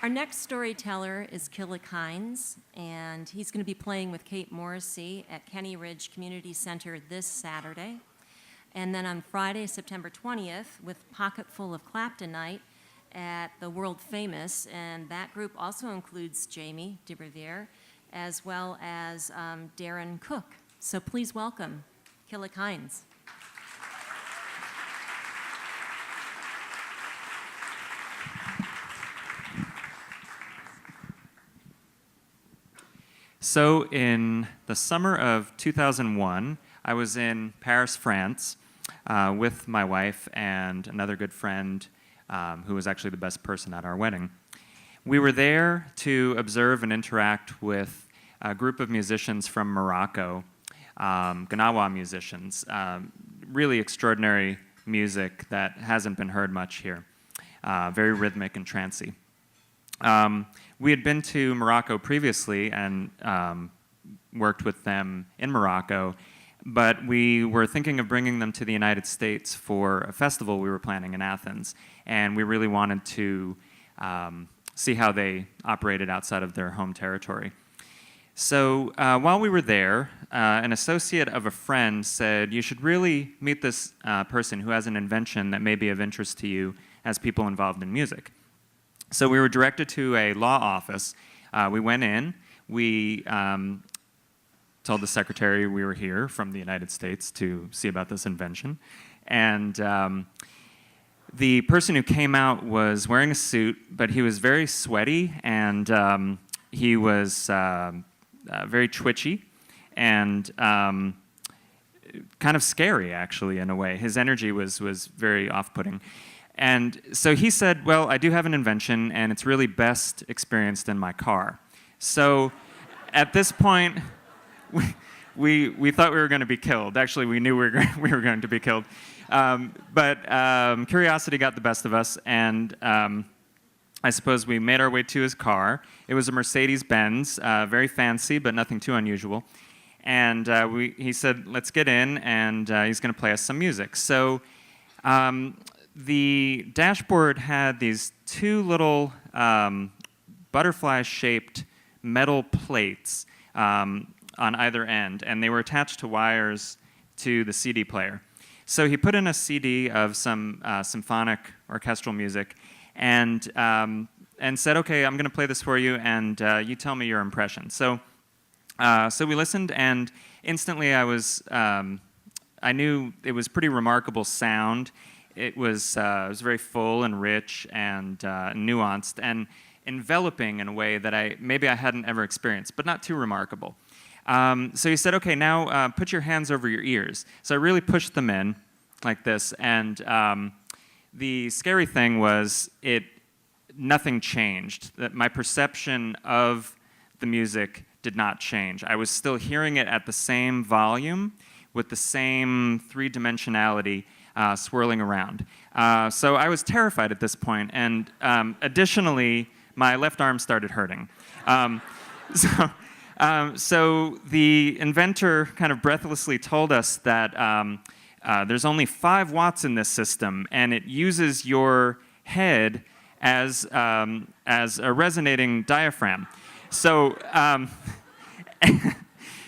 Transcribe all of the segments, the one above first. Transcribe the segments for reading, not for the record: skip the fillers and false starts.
Our next storyteller is Killick Hinds, and he's going to be playing with Kate Morrissey at Kenny Ridge Community Center this Saturday. And then on Friday, September 20th, with Pocketful of Claptonite at the World Famous, and that group also includes Jamie DeRiviere, as well as Darren Cook. So please welcome Killick Hinds. So in the summer of 2001, I was in Paris, France, with my wife and another good friend who was actually the best person at our wedding. We were there to observe and interact with a group of musicians from Morocco, Gnawa musicians, really extraordinary music that hasn't been heard much here, very rhythmic and trancey. We had been to Morocco previously and worked with them in Morocco, but we were thinking of bringing them to the United States for a festival we were planning in Athens, and we really wanted to see how they operated outside of their home territory. So while we were there, an associate of a friend said, "You should really meet this person who has an invention that may be of interest to you as people involved in music." So we were directed to a law office. We went in. We told the secretary we were here from the United States to see about this invention. And the person who came out was wearing a suit, but he was very sweaty, and he was very twitchy and kind of scary, actually, in a way. His energy was very off-putting. And so he said, "Well, I do have an invention, and it's really best experienced in my car." So at this point, we thought we were going to be killed. Actually, we knew we were going to be killed. But curiosity got the best of us, and I suppose we made our way to his car. It was a Mercedes-Benz, very fancy, but nothing too unusual. And he said, "Let's get in," and he's going to play us some music. So the dashboard had these two little butterfly-shaped metal plates on either end, and they were attached to wires to the CD player. So he put in a CD of some symphonic orchestral music and said, "Okay, I'm going to play this for you, and you tell me your impression." So we listened, and instantly I knew it was pretty remarkable sound. It was very full and rich and nuanced and enveloping in a way that maybe I hadn't ever experienced, but not too remarkable. So he said, "Okay, now put your hands over your ears." So I really pushed them in like this, and the scary thing was nothing changed. That my perception of the music did not change. I was still hearing it at the same volume with the same three-dimensionality swirling around. So I was terrified at this point, and additionally, my left arm started hurting. So the inventor kind of breathlessly told us that there's only 5 watts in this system, and it uses your head as a resonating diaphragm. So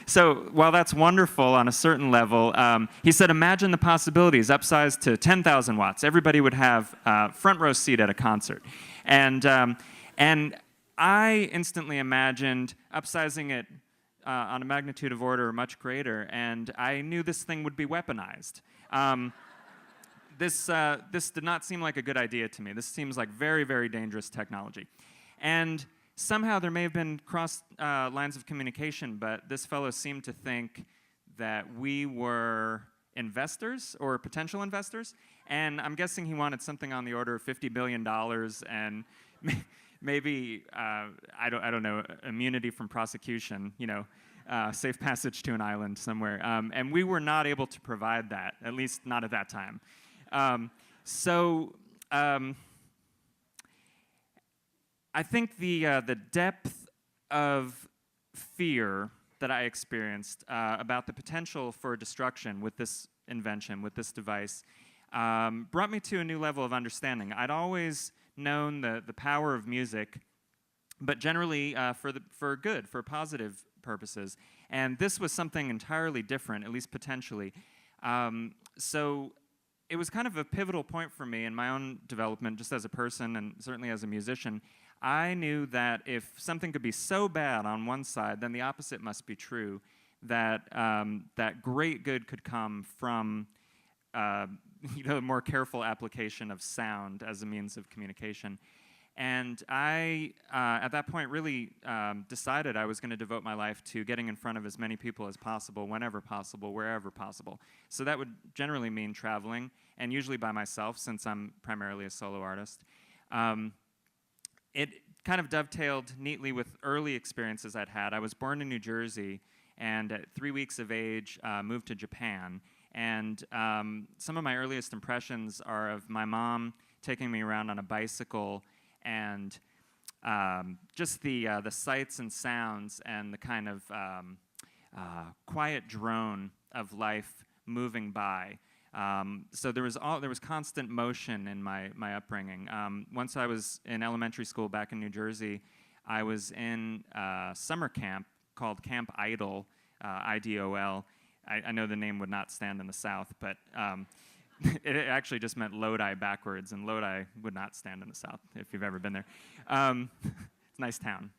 So while that's wonderful on a certain level, he said, imagine the possibilities upsized to 10,000 watts. Everybody would have front row seat at a concert. And I instantly imagined upsizing it on a magnitude of order much greater, and I knew this thing would be weaponized. This did not seem like a good idea to me. This seems like very, very dangerous technology. And somehow there may have been cross lines of communication, but this fellow seemed to think that we were investors or potential investors, and I'm guessing he wanted something on the order of $50 billion and maybe, I don't know, immunity from prosecution, safe passage to an island somewhere. And we were not able to provide that, at least not at that time. I think the depth of fear that I experienced about the potential for destruction with this invention, with this device, brought me to a new level of understanding. I'd always known the power of music but generally for good, for positive purposes. And this was something entirely different, at least potentially. So it was kind of a pivotal point for me in my own development, just as a person and certainly as a musician. I knew that if something could be so bad on one side, then the opposite must be true. That that great good could come from more careful application of sound as a means of communication. And I, at that point, really decided I was going to devote my life to getting in front of as many people as possible, whenever possible, wherever possible. So that would generally mean traveling, and usually by myself, since I'm primarily a solo artist. It kind of dovetailed neatly with early experiences I'd had. I was born in New Jersey, and at 3 weeks of age, moved to Japan. And some of my earliest impressions are of my mom taking me around on a bicycle, and just the sights and sounds and the kind of quiet drone of life moving by. So there was constant motion in my upbringing. Once I was in elementary school back in New Jersey, I was in summer camp called Camp Idol, IDOL. I know the name would not stand in the South, but it actually just meant Lodi backwards, and Lodi would not stand in the South if you've ever been there. It's a nice town.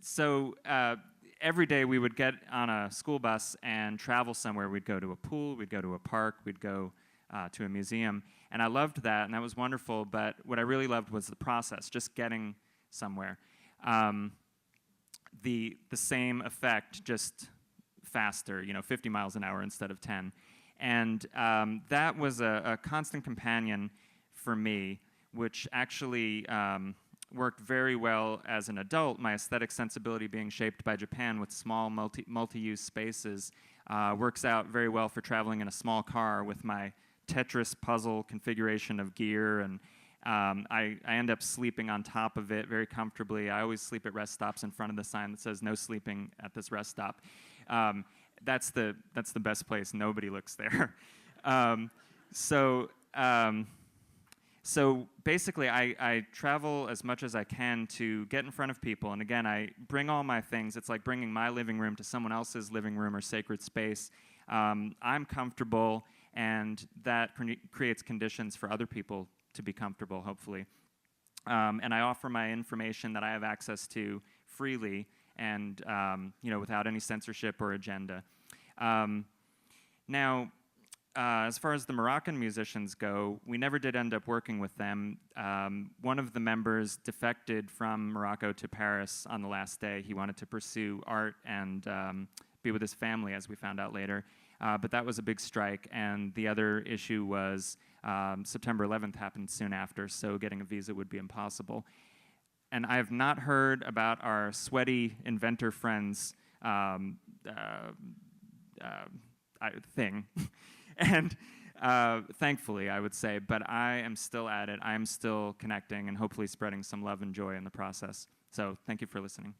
So every day we would get on a school bus and travel somewhere. We'd go to a pool, we'd go to a park, we'd go to a museum, and I loved that, and that was wonderful, but what I really loved was the process, just getting somewhere. The same effect, just faster, 50 miles an hour instead of 10. And that was a constant companion for me, which actually worked very well as an adult. My aesthetic sensibility being shaped by Japan with small multi-use spaces works out very well for traveling in a small car with my Tetris puzzle configuration of gear, and I end up sleeping on top of it very comfortably. I always sleep at rest stops in front of the sign that says no sleeping at this rest stop. That's the best place. Nobody looks there. So basically, I travel as much as I can to get in front of people. And again, I bring all my things. It's like bringing my living room to someone else's living room or sacred space. I'm comfortable, and that creates conditions for other people to be comfortable, hopefully. And I offer my information that I have access to freely, and without any censorship or agenda. Now, as far as the Moroccan musicians go, we never did end up working with them. One of the members defected from Morocco to Paris on the last day. He wanted to pursue art and be with his family, as we found out later. But that was a big strike, and the other issue was September 11th happened soon after, so getting a visa would be impossible. And I have not heard about our sweaty inventor friends thing. And thankfully, I would say, but I am still at it. I am still connecting and hopefully spreading some love and joy in the process. So thank you for listening.